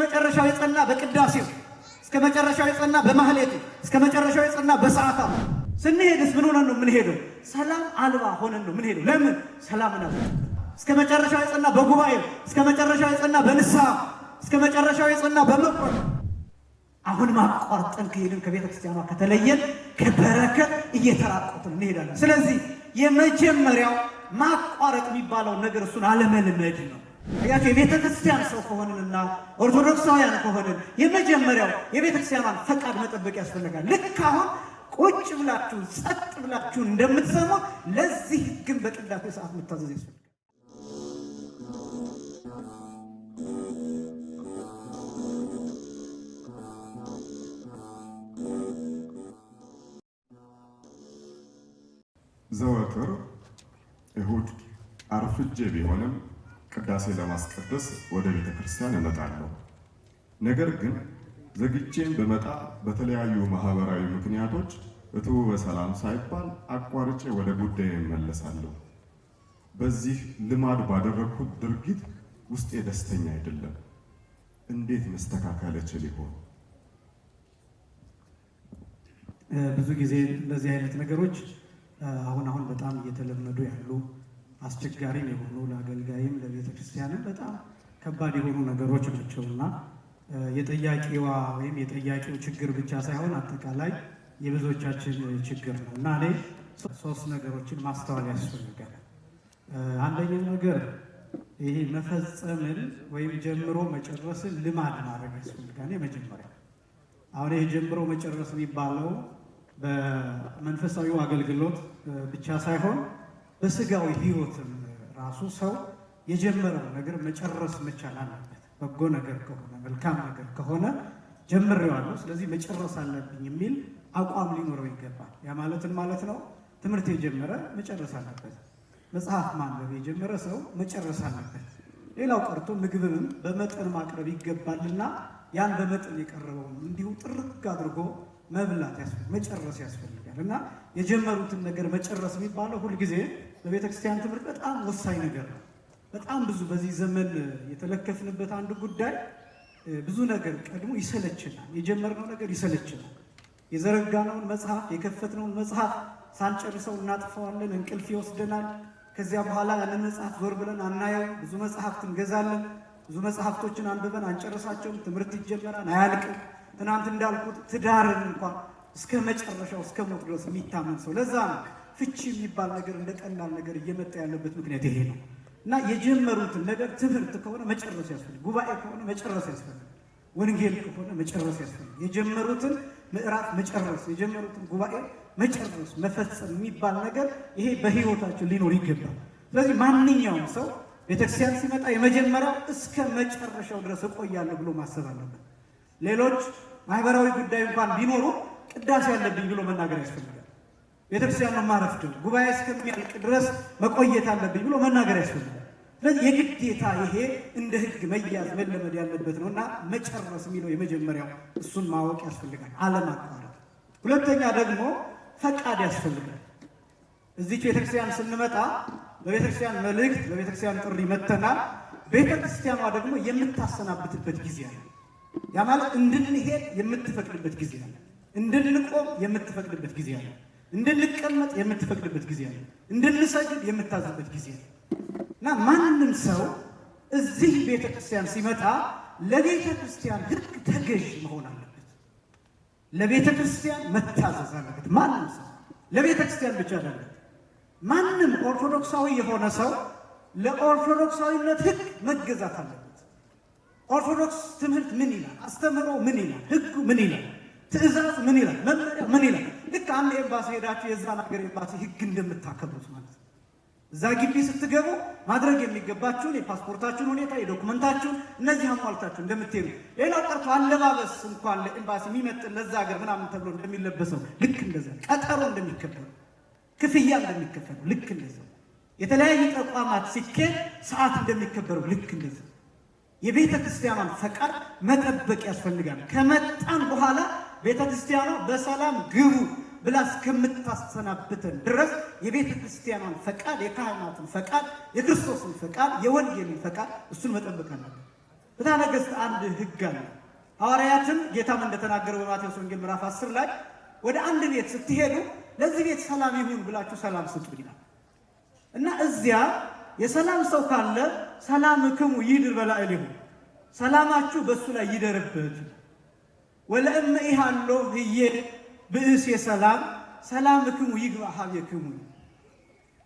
መጨረሻው የጸና በቅዳሴው፣ እስከ መጨረሻው የጸና በማህሌቱ፣ እስከ መጨረሻው የጸና በሰዓታቱ ስንሄድስ ምን ሆነን ነው የምንሄደው? ሰላም አልባ ሆነን ነው የምንሄደው። ለምን? ሰላምን አልባ። እስከ መጨረሻው የጸና በጉባኤው፣ እስከ መጨረሻው የጸና በንስሐ፣ እስከ መጨረሻው የጸና በመቁረብ አሁን ማቋርጠን ከሄድን ከቤተ ክርስቲያኗ ከተለየን ከበረከት እየተራቆትን እንሄዳለን። ስለዚህ የመጀመሪያው ማቋረጥ የሚባለው ነገር እሱን አለመልመድ ነው። ያቺ የቤተ ክርስቲያን ሰው ከሆንንና ኦርቶዶክሳውያን ከሆንን የመጀመሪያው የቤተ ክርስቲያኗን ፈቃድ መጠበቅ ያስፈልጋል። ልክ አሁን ቁጭ ብላችሁ ጸጥ ብላችሁ እንደምትሰሙ ለዚህ ግን በቅዳሴ ሰዓት መታዘዝ ያስፈልጋል። ዘወትር እሁድ አርፍጄ ቢሆንም ቅዳሴ ለማስቀደስ ወደ ቤተ ክርስቲያን እመጣለሁ። ነገር ግን ዘግቼም በመጣ በተለያዩ ማህበራዊ ምክንያቶች እትው በሰላም ሳይባል አቋርጬ ወደ ጉዳይ እመለሳለሁ። በዚህ ልማድ ባደረግኩት ድርጊት ውስጤ ደስተኛ አይደለም። እንዴት መስተካከል እችል ይሆን? ብዙ ጊዜ እንደዚህ አይነት ነገሮች አሁን በጣም እየተለመዱ ያሉ አስቸጋሪ የሆኑ ለአገልጋይም ለቤተ ክርስቲያንም በጣም ከባድ የሆኑ ነገሮች ናቸውና የጠያቂዋ ወይም የጠያቂው ችግር ብቻ ሳይሆን አጠቃላይ የብዙዎቻችን ችግር ነው እና እኔ ሶስት ነገሮችን ማስተዋል ያስፈልጋል። አንደኛው ነገር ይሄ መፈጸምን ወይም ጀምሮ መጨረስን ልማድ ማድረግ ያስፈልጋል። የመጀመሪያ አሁን ይሄ ጀምሮ መጨረስ የሚባለው በመንፈሳዊው አገልግሎት ብቻ ሳይሆን በስጋዊ ሕይወትም ራሱ ሰው የጀመረው ነገር መጨረስ መቻል አለበት። በጎ ነገር ከሆነ መልካም ነገር ከሆነ ጀምሬዋለሁ፣ ስለዚህ መጨረስ አለብኝ የሚል አቋም ሊኖረው ይገባል። ያ ማለትን ማለት ነው ትምህርት የጀመረ መጨረስ አለበት። መጽሐፍ ማንበብ የጀመረ ሰው መጨረስ አለበት። ሌላው ቀርቶ ምግብም በመጠን ማቅረብ ይገባልና ያን በመጠን የቀረበውን እንዲሁ ጥርግ አድርጎ መብላት መጨረስ ያስፈልጋል እና የጀመሩትን ነገር መጨረስ የሚባለው ሁልጊዜ በቤተ ክርስቲያን ትምህርት በጣም ወሳኝ ነገር ነው። በጣም ብዙ በዚህ ዘመን የተለከፍንበት አንዱ ጉዳይ ብዙ ነገር ቀድሞ ይሰለችናል። የጀመርነው ነገር ይሰለችናል። የዘረጋነውን መጽሐፍ የከፈትነውን መጽሐፍ ሳንጨርሰው እናጥፈዋለን፣ እንቅልፍ ይወስደናል። ከዚያ በኋላ ያንን መጽሐፍ ዞር ብለን አናየው። ብዙ መጽሐፍት እንገዛለን። ብዙ መጽሐፍቶችን አንብበን አንጨርሳቸውም። ትምህርት ይጀመራል፣ አያልቅም። ትናንት እንዳልኩት ትዳርን እንኳን እስከ መጨረሻው እስከ ሞት ድረስ የሚታመን ሰው ለዛ ነው ፍቺ የሚባል ነገር እንደ ቀላል ነገር እየመጣ ያለበት ምክንያት ይሄ ነው እና የጀመሩትን ነገር ትምህርት ከሆነ መጨረስ ያስፈልግ፣ ጉባኤ ከሆነ መጨረስ ያስፈልግ፣ ወንጌል ከሆነ መጨረስ ያስፈልግ። የጀመሩትን ምዕራፍ መጨረስ፣ የጀመሩትን ጉባኤ መጨረስ መፈጸም የሚባል ነገር ይሄ በሕይወታችን ሊኖር ይገባል። ስለዚህ ማንኛውም ሰው ቤተክርስቲያን ሲመጣ የመጀመሪያው እስከ መጨረሻው ድረስ እቆያለሁ ብሎ ማሰብ አለበት። ሌሎች ማህበራዊ ጉዳይ እንኳን ቢኖሩ ቅዳሴ ያለብኝ ብሎ መናገር ያስፈልጋል። ቤተክርስቲያን ነው ማረፍደው ጉባኤ እስከሚያልቅ ድረስ መቆየት አለብኝ ብሎ መናገር ያስፈልጋል። ስለዚህ የግዴታ ይሄ እንደ ሕግ መያዝ መለመድ ያለበት ነው እና መጨረስ የሚለው የመጀመሪያው እሱን ማወቅ ያስፈልጋል፣ አለማቋረጥ። ሁለተኛ ደግሞ ፈቃድ ያስፈልጋል። እዚች ቤተክርስቲያን ስንመጣ በቤተክርስቲያን መልእክት በቤተክርስቲያን ጥሪ መተናል። ቤተክርስቲያኗ ደግሞ የምታሰናብትበት ጊዜ አለ። ያ ማለት እንድንሄድ የምትፈቅድበት ጊዜ አለ፣ እንድንቆም የምትፈቅድበት ጊዜ አለ፣ እንድንቀመጥ የምትፈቅድበት ጊዜ አለ፣ እንድንሰግድ የምታዝበት ጊዜ አለ እና ማንም ሰው እዚህ ቤተ ክርስቲያን ሲመጣ ለቤተ ክርስቲያን ሕግ ተገዥ መሆን አለበት። ለቤተ ክርስቲያን መታዘዝ አለበት። ማንም ሰው ለቤተ ክርስቲያን ብቻ አይደለም። ማንም ኦርቶዶክሳዊ የሆነ ሰው ለኦርቶዶክሳዊነት ሕግ መገዛት አለበት። ኦርቶዶክስ ትምህርት ምን ይላል? አስተምህሮ ምን ይላል? ሕጉ ምን ይላል? ትእዛዝ ምን ይላል? መመሪያ ምን ይላል? ልክ አንድ ኤምባሲ ሄዳችሁ የዛን ሀገር ኤምባሲ ሕግ እንደምታከብሩት ማለት ነው። እዛ ግቢ ስትገቡ ማድረግ የሚገባችሁን የፓስፖርታችሁን ሁኔታ፣ የዶክመንታችሁን እነዚህ አሟልታችሁ እንደምትሄዱ፣ ሌላው ቀርቶ አለባበስ እንኳን ለኤምባሲ የሚመጥን ለዛ ሀገር ምናምን ተብሎ እንደሚለበሰው ልክ እንደዛ፣ ቀጠሮ እንደሚከበሩ፣ ክፍያ እንደሚከፈለው ልክ እንደዛ፣ የተለያዩ ተቋማት ሲኬድ ሰዓት እንደሚከበረው ልክ እንደዛ የቤተ ክርስቲያኗን ፈቃድ መጠበቅ ያስፈልጋል። ከመጣን በኋላ ቤተ ክርስቲያኗ በሰላም ግቡ ብላ እስከምታሰናብተን ድረስ የቤተ ክርስቲያኗን ፈቃድ፣ የካህናትን ፈቃድ፣ የክርስቶስን ፈቃድ፣ የወንጌልን ፈቃድ እሱን መጠበቅ አለብን። ፍትሐ ነገሥት አንድ ሕግ አለ። ሐዋርያትን ጌታም እንደተናገረው በማቴዎስ ወንጌል ምዕራፍ 10 ላይ ወደ አንድ ቤት ስትሄዱ ለዚህ ቤት ሰላም ይሁን ብላችሁ ሰላም ስጡ ይላል እና እዚያ የሰላም ሰው ካለ ሰላምክሙ ይድር በላዕሌሁ ሰላማችሁ በሱ ላይ ይደርበት ወለእመ ኢሃሎ ህዬ ብእስ የሰላም ሰላምክሙ ይግባ ሀቤክሙ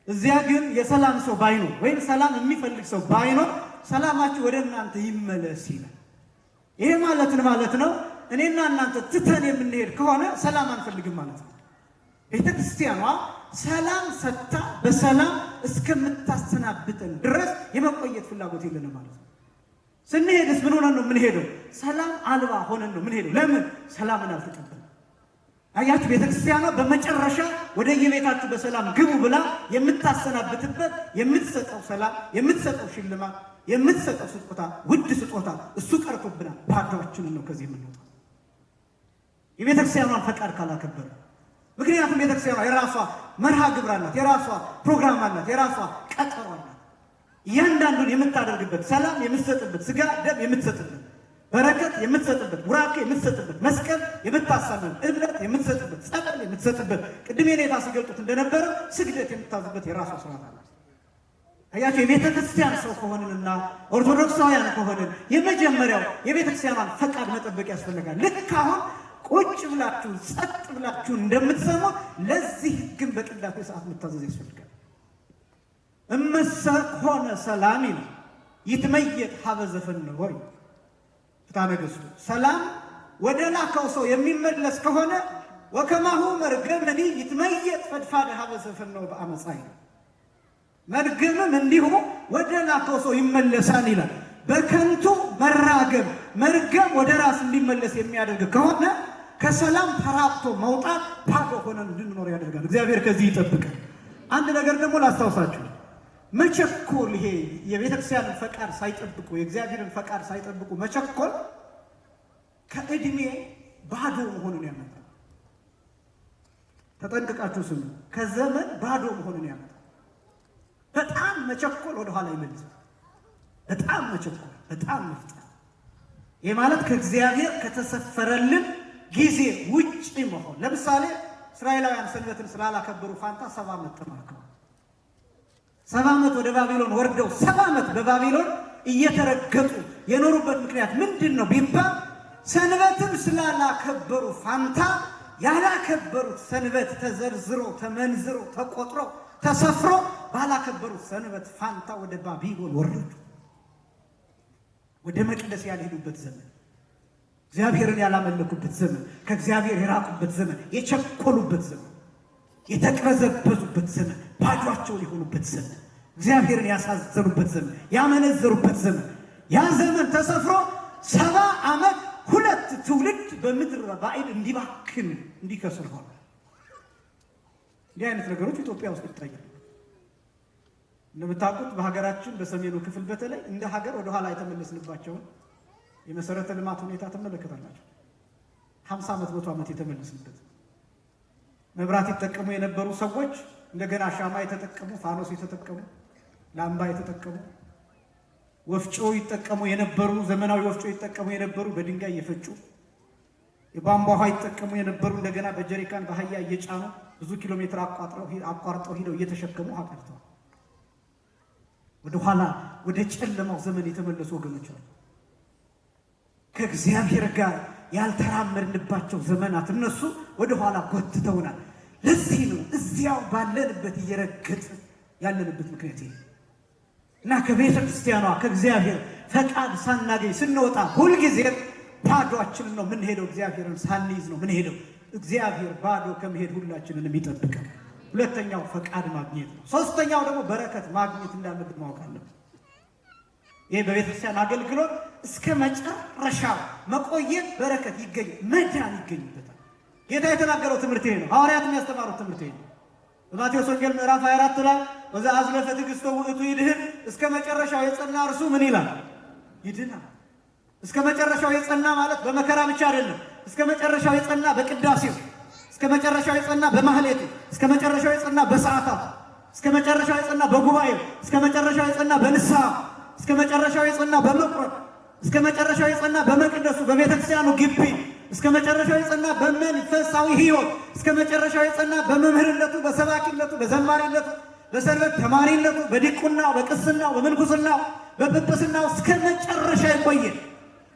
እዚያ ግን የሰላም ሰው ባይኖር ወይም ሰላም የሚፈልግ ሰው ባይኖር ሰላማችሁ ወደ እናንተ ይመለስ ይላል። ይሄ ማለት ነው እኔና እናንተ ትተን የምንሄድ ከሆነ ሰላም አንፈልግም ማለት ነው። ቤተ ክርስቲያኗ ሰላም ሰጥታ በሰላም እስከምታሰናብተን ድረስ የመቆየት ፍላጎት የለንም ማለት ነው። ስንሄድስ ምን ሆነን ነው የምንሄደው? ሰላም አልባ ሆነን ነው የምንሄደው። ለምን? ሰላምን አልተቀበልንም። አያችሁ፣ ቤተ ክርስቲያኗ በመጨረሻ ወደ የቤታችሁ በሰላም ግቡ ብላ የምታሰናብትበት የምትሰጠው ሰላም፣ የምትሰጠው ሽልማት፣ የምትሰጠው ስጦታ፣ ውድ ስጦታ እሱ ቀርቶብናል። ባዶአችንን ነው ከዚህ የምንወጣው የቤተ ክርስቲያኗን ፈቃድ ካላከበረ። ምክንያቱም ቤተ ክርስቲያኗ የራሷ መርሃ ግብር አላት፣ የራሷ ፕሮግራም አላት፣ የራሷ ቀጠሮ አላት። እያንዳንዱን የምታደርግበት ሰላም የምትሰጥበት፣ ስጋ ደም የምትሰጥበት፣ በረከት የምትሰጥበት፣ ቡራኬ የምትሰጥበት፣ መስቀል የምታሳምን፣ እምነት የምትሰጥበት፣ ጸበል የምትሰጥበት፣ ቅድም የኔታ ሲገልጡት እንደነበረ ስግደት የምታዝበት የራሷ ስርዓት አላት። አያቸው የቤተ ክርስቲያን ሰው ከሆንንና ኦርቶዶክሳውያን ከሆንን የመጀመሪያው የቤተ ክርስቲያኗን ፈቃድ መጠበቅ ያስፈልጋል። ልክ አሁን ቁጭ ብላችሁ ጸጥ ብላችሁ እንደምትሰሙ ለዚህ ግን በቅዳሴ ሰዓት መታዘዝ ያስፈልጋል። እመሰ ኮነ ሰላም ይላል ይትመየጥ ሀበ ዘፈነወ ፍትሐ ነገሥቱ ሰላም ወደ ላከው ሰው የሚመለስ ከሆነ ወከማሁ መርገምኒ ይትመየጥ ፈድፋደ ሀበ ዘፈነወ በአመፃ ይላል። መርገምም እንዲሁ ወደ ላከው ሰው ይመለሳል ይላል። በከንቱ መራገም መርገም ወደ ራስ እንዲመለስ የሚያደርግ ከሆነ ከሰላም ተራብቶ መውጣት ባዶ ሆነን እንድንኖር ያደርጋል። እግዚአብሔር ከዚህ ይጠብቃል። አንድ ነገር ደግሞ ላስታውሳችሁ፣ መቸኮል፣ ይሄ የቤተክርስቲያንን ፈቃድ ሳይጠብቁ የእግዚአብሔርን ፈቃድ ሳይጠብቁ መቸኮል ከእድሜ ባዶ መሆኑን ያመጣል። ተጠንቅቃችሁ ስሙ። ከዘመን ባዶ መሆኑን ያመጣል። በጣም መቸኮል ወደኋላ ይመልሳል። በጣም መቸኮል፣ በጣም መፍጠን፣ ይህ ማለት ከእግዚአብሔር ከተሰፈረልን ጊዜ ውጭ መሆን። ለምሳሌ እስራኤላውያን ሰንበትን ስላላከበሩ ፋንታ 70 ዓመት ተማርከው 70 ዓመት ወደ ባቢሎን ወርደው 70 ዓመት በባቢሎን እየተረገጡ የኖሩበት ምክንያት ምንድን ነው ቢባል ሰንበትን ስላላከበሩ ፋንታ ያላከበሩት ሰንበት ተዘርዝሮ ተመንዝሮ ተቆጥሮ ተሰፍሮ ባላከበሩት ሰንበት ፋንታ ወደ ባቢሎን ወረዱ። ወደ መቅደስ ያልሄዱበት ዘመን፣ እግዚአብሔርን ያላመለኩበት ዘመን፣ ከእግዚአብሔር የራቁበት ዘመን፣ የቸኮሉበት ዘመን፣ የተቅበዘበዙበት ዘመን፣ ባዷቸውን የሆኑበት ዘመን፣ እግዚአብሔርን ያሳዘኑበት ዘመን፣ ያመነዘሩበት ዘመን። ያ ዘመን ተሰፍሮ 70 ዓመት 2 ትውልድ በምድር ባዕድ እንዲባክን እንዲከስር ሆነ። እንዲህ አይነት ነገሮች ኢትዮጵያ ውስጥ ይታያሉ። እንደምታውቁት በሀገራችን በሰሜኑ ክፍል በተለይ እንደ ሀገር ወደ ኋላ የተመለስንባቸውን የመሰረተ ልማት ሁኔታ ትመለከታላችሁ። 50 ዓመት 100 ዓመት የተመለስንበት መብራት ይጠቀሙ የነበሩ ሰዎች እንደገና ሻማ የተጠቀሙ፣ ፋኖስ የተጠቀሙ፣ ላምባ የተጠቀሙ፣ ወፍጮ ይጠቀሙ የነበሩ፣ ዘመናዊ ወፍጮ ይጠቀሙ የነበሩ በድንጋይ እየፈጩ የቧንቧ ውሃ ይጠቀሙ የነበሩ እንደገና በጀሪካን በአህያ እየጫኑ ብዙ ኪሎ ሜትር አቋርጠው ሂደው እየተሸከሙ አቀርተዋል። ወደ ኋላ ወደ ጨለማው ዘመን የተመለሱ ወገኖች አሉ። ከእግዚአብሔር ጋር ያልተራመድንባቸው ዘመናት እነሱ ወደ ኋላ ጎትተውናል። ለዚህ ነው እዚያው ባለንበት እየረገጥ ያለንበት ምክንያት ይሄ እና ከቤተ ክርስቲያኗ ከእግዚአብሔር ፈቃድ ሳናገኝ ስንወጣ ሁልጊዜ ባዶአችንን ነው የምንሄደው። እግዚአብሔርን ሳንይዝ ነው የምንሄደው። እግዚአብሔር ባዶ ከመሄድ ሁላችንን የሚጠብቀን። ሁለተኛው ፈቃድ ማግኘት ነው። ሶስተኛው ደግሞ በረከት ማግኘት እንዳለብን ማወቅ አለብን። ይህ በቤተክርስቲያን አገልግሎት እስከ መጨረሻ መቆየት በረከት ይገኝ መዳን ይገኝበታል። ጌታ የተናገረው ትምህርት ይሄ ነው። ሐዋርያትም ያስተማሩት ትምህርት ይሄ ነው። በማቴዎስ ወንጌል ምዕራፍ 24 ላይ ወዛ አዝለፈ ትዕግሥቶ ውእቱ ይድህን፣ እስከ መጨረሻው የጸና እርሱ ምን ይላል? ይድናል። እስከ መጨረሻው የጸና ማለት በመከራ ብቻ አይደለም። እስከ መጨረሻው የጸና በቅዳሴው፣ እስከ መጨረሻው የጸና በማህሌቱ፣ እስከ መጨረሻው የጸና በሰዓታት፣ እስከ መጨረሻው የጸና በጉባኤው፣ እስከ መጨረሻው የጸና በንስሐ፣ እስከ መጨረሻው የጸና በመቁረብ፣ እስከ መጨረሻው የጸና በመቅደሱ በቤተክርስቲያኑ ግቢ እስከ መጨረሻው የጸና በመንፈሳዊ ሕይወት እስከ መጨረሻው የጸና በመምህርነቱ በሰባኪነቱ በዘማሪነቱ በሰንበት ተማሪነቱ በዲቁናው በቅስናው በምንኩስናው በጵጵስናው እስከ መጨረሻ የቆየ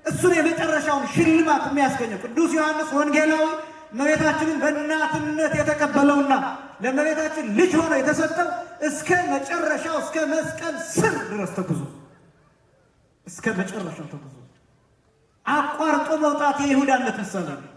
እሱን የመጨረሻውን ሽልማት የሚያስገኘው ቅዱስ ዮሐንስ ወንጌላዊ እመቤታችንን በእናትነት የተቀበለውና ለእመቤታችን ልጅ ሆኖ የተሰጠው እስከ መጨረሻው እስከ መስቀል ስር ድረስ ተጉዞ እስከ መጨረሻው ተጉዞ አቋርጦ መውጣት የይሁዳነት ምሳሌ ነው።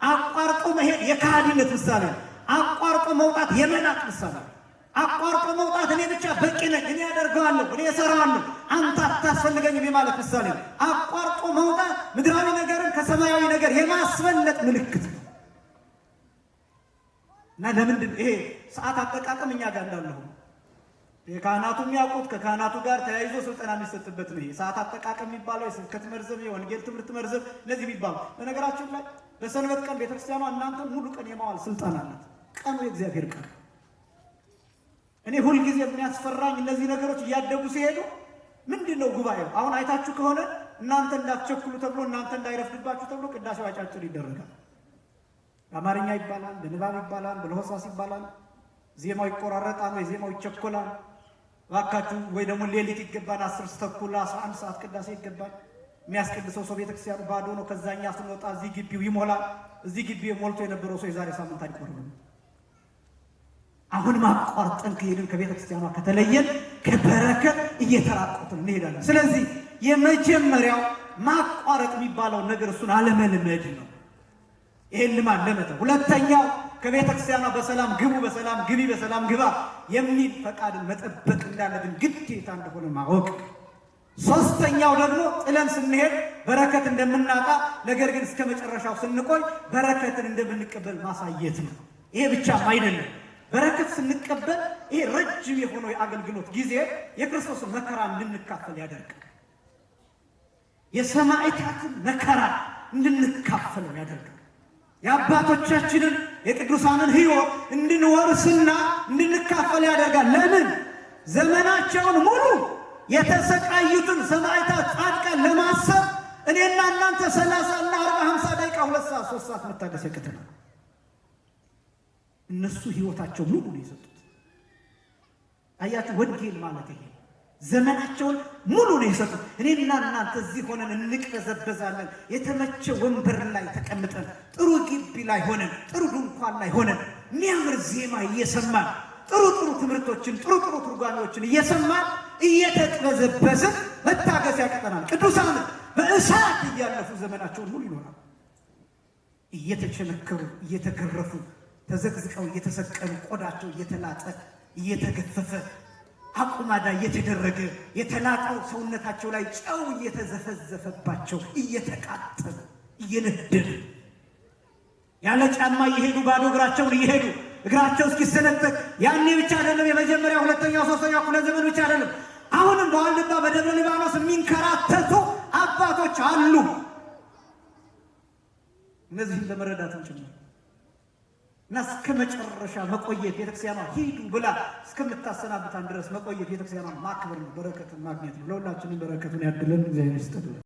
አቋርጦ መሄድ የካህዲነት ምሳሌ ነው። አቋርጦ መውጣት የመናቅ ምሳሌ ነው። አቋርጦ መውጣት እኔ ብቻ በቂ ነኝ፣ እኔ ያደርገዋለሁ፣ እኔ እሰራዋለሁ፣ አንተ አታስፈልገኝም የማለት ምሳሌ ነው። አቋርጦ መውጣት ምድራዊ ነገርን ከሰማያዊ ነገር የማስበለጥ ምልክት ነው። እና ለምንድን ይሄ ሰዓት አጠቃቀም እኛ ጋር እንዳለው የካህናቱ የሚያውቁት ከካህናቱ ጋር ተያይዞ ስልጠና የሚሰጥበት ነው። ሰዓት አጠቃቀም የሚባለው የስብከት መርዘብ፣ የወንጌል ትምህርት መርዘብ እነዚህ የሚባሉ በነገራችን ላይ በሰንበት ቀን ቤተክርስቲያኗ እናንተ ሙሉ ቀን የማዋል ስልጣን አላት። ቀኑ የእግዚአብሔር ቀን። እኔ ሁልጊዜ የሚያስፈራኝ እነዚህ ነገሮች እያደጉ ሲሄዱ ምንድን ነው ጉባኤው አሁን አይታችሁ ከሆነ እናንተ እንዳትቸኩሉ ተብሎ እናንተ እንዳይረፍድባችሁ ተብሎ ቅዳሴው አጫጭር ይደረጋል። በአማርኛ ይባላል፣ በንባብ ይባላል፣ በለሆሳስ ይባላል። ዜማው ይቆራረጣል ወይ ዜማው ይቸኮላል። እባካችሁ ወይ ደግሞ ሌሊት ይገባል 10 ተኩል 11 ሰዓት ቅዳሴ ይገባል። የሚያስቀድሰው ሰው ቤተክርስቲያኑ ባዶ ነው። ከዛኛ ስንወጣ እዚህ ግቢው ይሞላል። እዚህ ግቢው ሞልቶ የነበረው ሰው የዛሬ ሳምንት አይቆርም። አሁን ማቋርጠን ከሄድን ከቤተክርስቲያኗ ከተለየን ከበረከት እየተራቆትን እንሄዳለን። ስለዚህ የመጀመሪያው ማቋረጥ የሚባለው ነገር እሱን አለመልመድ ነው። ይሄን ልማድ ለመተው። ሁለተኛው ከቤተክርስቲያኗ በሰላም ግቡ፣ በሰላም ግቢ፣ በሰላም ግባ የሚል ፈቃድን መጠበቅ እንዳለብን ግዴታ እንደሆነ ማወቅ። ሶስተኛው ደግሞ ጥለን ስንሄድ በረከት እንደምናጣ ነገር ግን እስከ መጨረሻው ስንቆይ በረከትን እንደምንቀበል ማሳየት ነው። ይሄ ብቻም አይደለም። በረከት ስንቀበል ይሄ ረጅም የሆነው የአገልግሎት ጊዜ የክርስቶስን መከራ እንድንካፈል ያደርጋል። የሰማዕታትን መከራ እንድንካፈለው ያደርጋል። የአባቶቻችንን የቅዱሳንን ሕይወት እንድንወርስና እንድንካፈል ያደርጋል። ለምን? ዘመናቸውን ሙሉ የተሰቃዩትን ሰማዕታት ጻድቃን ለማሰብ እኔና እናንተ 30 እና 40 50 ደቂቃ 2 ሰዓት 3 ሰዓት መታገስ ያቅተናል። እነሱ ሕይወታቸው ሙሉ ነው የሰጡት። አያችሁ፣ ወንጌል ማለት ይሄ ዘመናቸውን ሙሉ ነው የሰጡት። እኔና እናንተ እዚህ ሆነን እንቅበዘበዛለን። የተመቸ ወንበር ላይ ተቀምጠን ጥሩ ግቢ ላይ ሆነን ጥሩ ድንኳን ላይ ሆነን የሚያምር ዜማ እየሰማን ጥሩ ጥሩ ትምህርቶችን ጥሩ ጥሩ ትርጓሜዎችን እየሰማን እየተቅበዘበዝን መታገስ ያቅተናል። ቅዱሳን በእሳት እያለፉ ዘመናቸውን ሙሉ ይኖራል። እየተቸነከሩ እየተገረፉ ተዘቅዝቀው እየተሰቀሉ ቆዳቸው እየተላጠ እየተገፈፈ አቁማዳ እየተደረገ የተላጠው ሰውነታቸው ላይ ጨው እየተዘፈዘፈባቸው እየተቃጠሉ እየነደዱ ያለ ጫማ እየሄዱ ባዶ እግራቸውን እየሄዱ እግራቸው እስኪሰነጠቅ ያኔ ብቻ አይደለም። የመጀመሪያ ሁለተኛ ሶስተኛ ክፍለ ዘመን ብቻ አይደለም። አሁንም በዋልድባ በደብረ ሊባኖስ የሚንከራተቱ አባቶች አሉ። እነዚህን ለመረዳት እንችላለን። እና እስከ መጨረሻ መቆየት ቤተክርስቲያኗ ሂዱ ብላ እስከምታሰናብታን ድረስ መቆየት ቤተክርስቲያኗን ማክበር ነው፣ በረከትን ማግኘት ነው። ለሁላችንም በረከቱን ያድለን፣ እግዚአብሔር ይስጥልን።